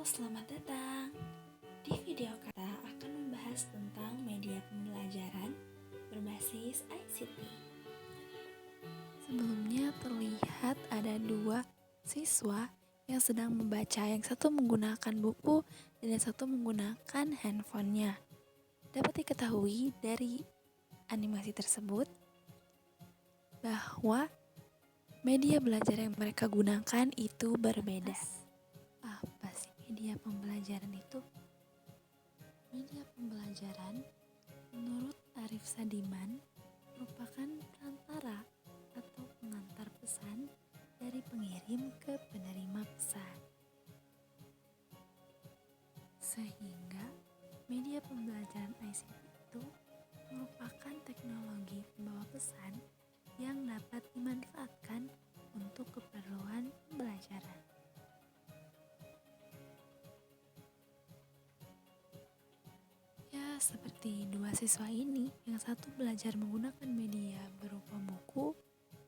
Selamat datang. Di video kita akan membahas tentang media pembelajaran berbasis ICT. Sebelumnya terlihat ada dua siswa yang sedang membaca, yang satu menggunakan buku dan yang satu menggunakan handphonenya. Dapat diketahui dari animasi tersebut bahwa media belajar yang mereka gunakan itu berbeda. Apa sih media pembelajaran itu? Media pembelajaran menurut Arif Sadiman merupakan perantara atau pengantar pesan dari pengirim ke penerima pesan. Sehingga media pembelajaran ICT itu merupakan teknologi pembawa pesan yang dapat dimanfaatkan untuk keperluan pembelajaran. Ya, seperti dua siswa ini, yang satu belajar menggunakan media berupa buku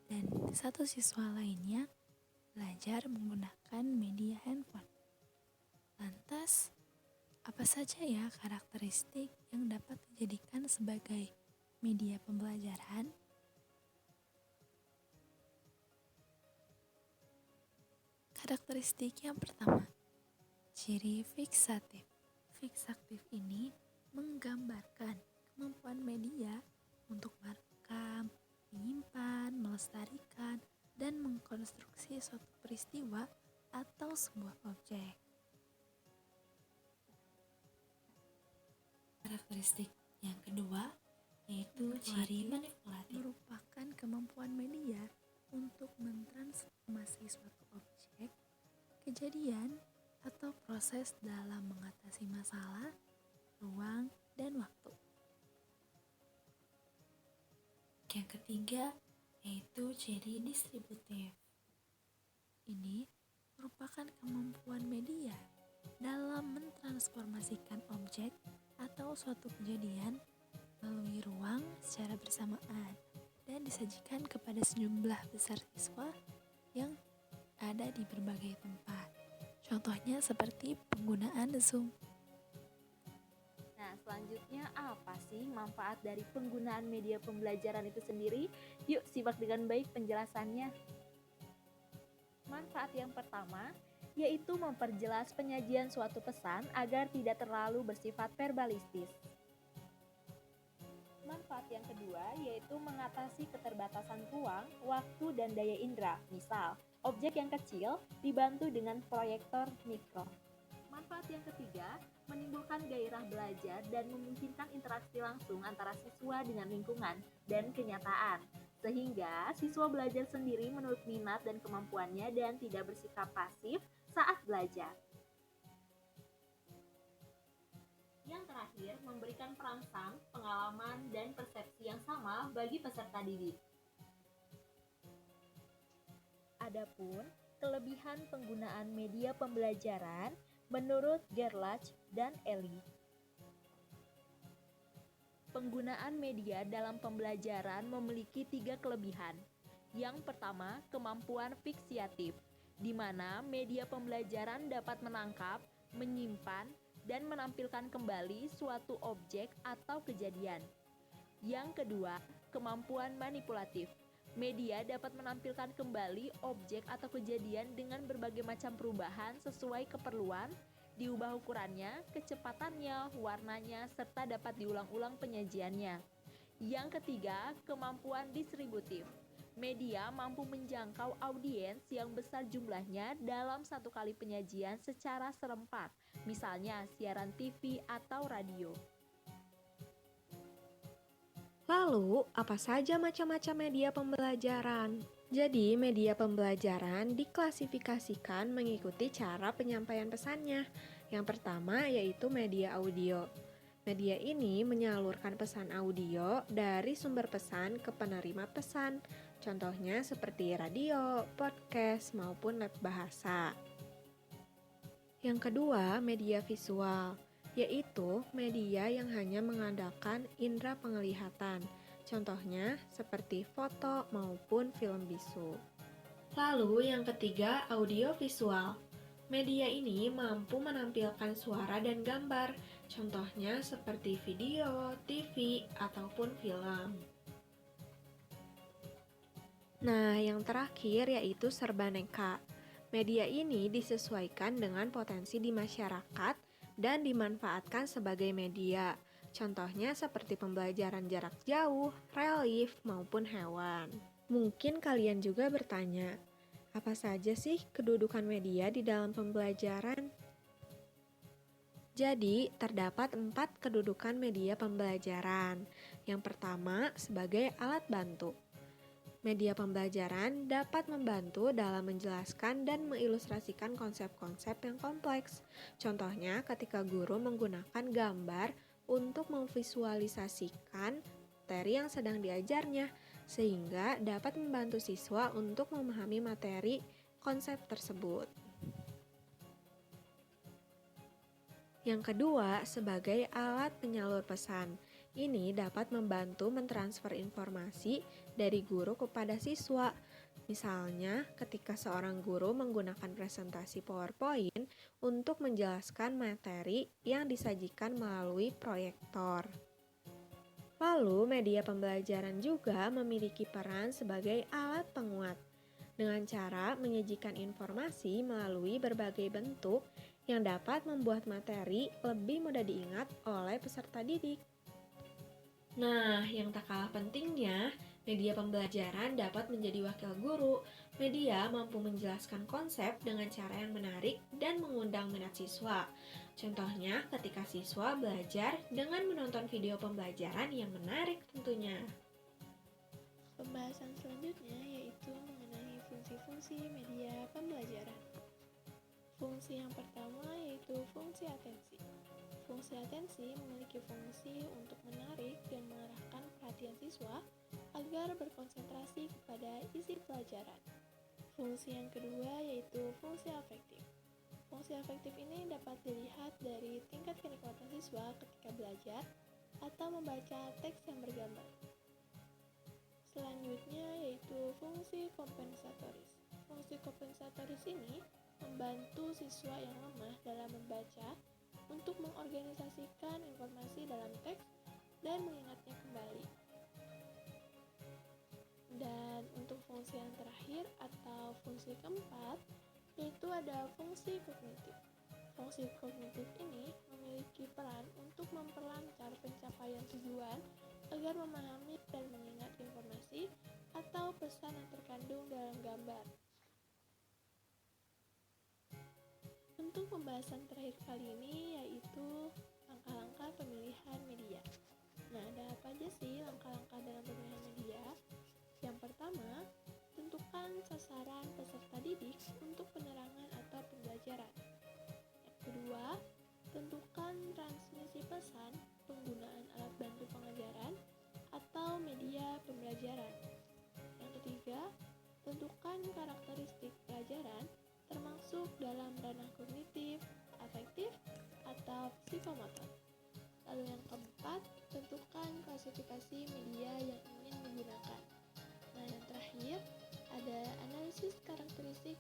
dan satu siswa lainnya belajar menggunakan media handphone. Lantas, apa saja ya karakteristik yang dapat dijadikan sebagai media pembelajaran? Karakteristik yang pertama, ciri fiksatif. Fiksatif ini menggambarkan kemampuan media untuk merekam, menyimpan, melestarikan, dan mengkonstruksi suatu peristiwa atau sebuah objek. Karakteristik yang kedua yaitu ciri manipulatif, merupakan kemampuan media untuk mentransformasi suatu objek, kejadian, atau proses dalam mengatasi masalah, ruang, dan waktu. Yang ketiga yaitu ciri distributif. Ini merupakan kemampuan media dalam mentransformasikan objek atau suatu kejadian melalui ruang secara bersamaan dan disajikan kepada sejumlah besar siswa yang ada di berbagai tempat. Contohnya seperti penggunaan Zoom. Nah, selanjutnya apa sih manfaat dari penggunaan media pembelajaran itu sendiri? Yuk simak dengan baik penjelasannya. Manfaat yang pertama yaitu memperjelas penyajian suatu pesan agar tidak terlalu bersifat verbalistis. Manfaat yang kedua yaitu mengatasi keterbatasan ruang, waktu, dan daya indera. Misal, objek yang kecil dibantu dengan proyektor mikro. Manfaat yang ketiga, menimbulkan gairah belajar dan memungkinkan interaksi langsung antara siswa dengan lingkungan dan kenyataan, sehingga siswa belajar sendiri menurut minat dan kemampuannya dan tidak bersikap pasif saat belajar. Yang terakhir, memberikan perangsang, pengalaman, dan persepsi yang sama bagi peserta didik. Adapun kelebihan penggunaan media pembelajaran menurut Gerlach dan Eli. Penggunaan media dalam pembelajaran memiliki 3 kelebihan. Yang pertama, kemampuan fiksiatif, di mana media pembelajaran dapat menangkap, menyimpan, dan menampilkan kembali suatu objek atau kejadian. Yang kedua, kemampuan manipulatif. Media dapat menampilkan kembali objek atau kejadian dengan berbagai macam perubahan sesuai keperluan, diubah ukurannya, kecepatannya, warnanya, serta dapat diulang-ulang penyajiannya. Yang ketiga, kemampuan distributif. Media mampu menjangkau audiens yang besar jumlahnya dalam satu kali penyajian secara serempak, misalnya siaran TV atau radio. Lalu, apa saja macam-macam media pembelajaran? Jadi, media pembelajaran diklasifikasikan mengikuti cara penyampaian pesannya. Yang pertama yaitu media audio. Media ini menyalurkan pesan audio dari sumber pesan ke penerima pesan. Contohnya seperti radio, podcast, maupun web bahasa. Yang kedua, media visual, yaitu media yang hanya mengandalkan indera penglihatan. Contohnya seperti foto maupun film bisu. Lalu yang ketiga, audiovisual. Media ini mampu menampilkan suara dan gambar, contohnya seperti video, TV, ataupun film. Nah, yang terakhir yaitu serbaneka. Media ini disesuaikan dengan potensi di masyarakat dan dimanfaatkan sebagai media. Contohnya seperti pembelajaran jarak jauh, relief, maupun hewan. Mungkin kalian juga bertanya, apa saja sih kedudukan media di dalam pembelajaran? Jadi, terdapat 4 kedudukan media pembelajaran. Yang pertama, sebagai alat bantu. Media pembelajaran dapat membantu dalam menjelaskan dan mengilustrasikan konsep-konsep yang kompleks. Contohnya, ketika guru menggunakan gambar untuk memvisualisasikan materi yang sedang diajarnya, sehingga dapat membantu siswa untuk memahami materi konsep tersebut. Yang kedua, sebagai alat penyalur pesan. Ini dapat membantu mentransfer informasi dari guru kepada siswa. Misalnya, ketika seorang guru menggunakan presentasi PowerPoint untuk menjelaskan materi yang disajikan melalui proyektor. Lalu, media pembelajaran juga memiliki peran sebagai alat penguat dengan cara menyajikan informasi melalui berbagai bentuk yang dapat membuat materi lebih mudah diingat oleh peserta didik. Nah, yang tak kalah pentingnya, media pembelajaran dapat menjadi wakil guru. Media mampu menjelaskan konsep dengan cara yang menarik dan mengundang minat siswa. Contohnya, ketika siswa belajar dengan menonton video pembelajaran yang menarik tentunya. Pembahasan selanjutnya yaitu mengenai fungsi-fungsi media pembelajaran. Fungsi yang pertama yaitu fungsi atensi. Fungsi atensi memiliki fungsi untuk menarik dan mengarahkan perhatian siswa agar berkonsentrasi kepada isi pelajaran. Fungsi yang kedua yaitu fungsi afektif. Fungsi afektif ini dapat dilihat dari tingkat kenikmatan siswa ketika belajar atau membaca teks yang bergambar. Selanjutnya yaitu fungsi kompensatoris. Fungsi kompensatoris ini membantu siswa yang lemah dalam membaca untuk mengorganisasikan informasi dalam teks dan mengingatnya kembali. Dan untuk fungsi yang terakhir atau fungsi keempat, yaitu ada fungsi kognitif. Fungsi kognitif ini memiliki peran untuk memperlancar pencapaian tujuan agar memahami dan mengingat informasi atau pesan yang terkandung dalam gambar. Untuk pembahasan terakhir kali ini yaitu langkah-langkah pemilihan media. Nah, ada apa aja sih langkah-langkah dalam pemilihan media? Yang pertama, tentukan sasaran peserta didik untuk penerangan atau pembelajaran. Yang kedua, tentukan transmisi pesan penggunaan alat bantu pengajaran atau media pembelajaran. Yang ketiga, tentukan karakteristik pelajaran termasuk dalam ranah kognitif, afektif, atau psikomotor. Lalu yang keempat, tentukan klasifikasi media yang ingin digunakan. Nah, yang terakhir, ada analisis karakteristik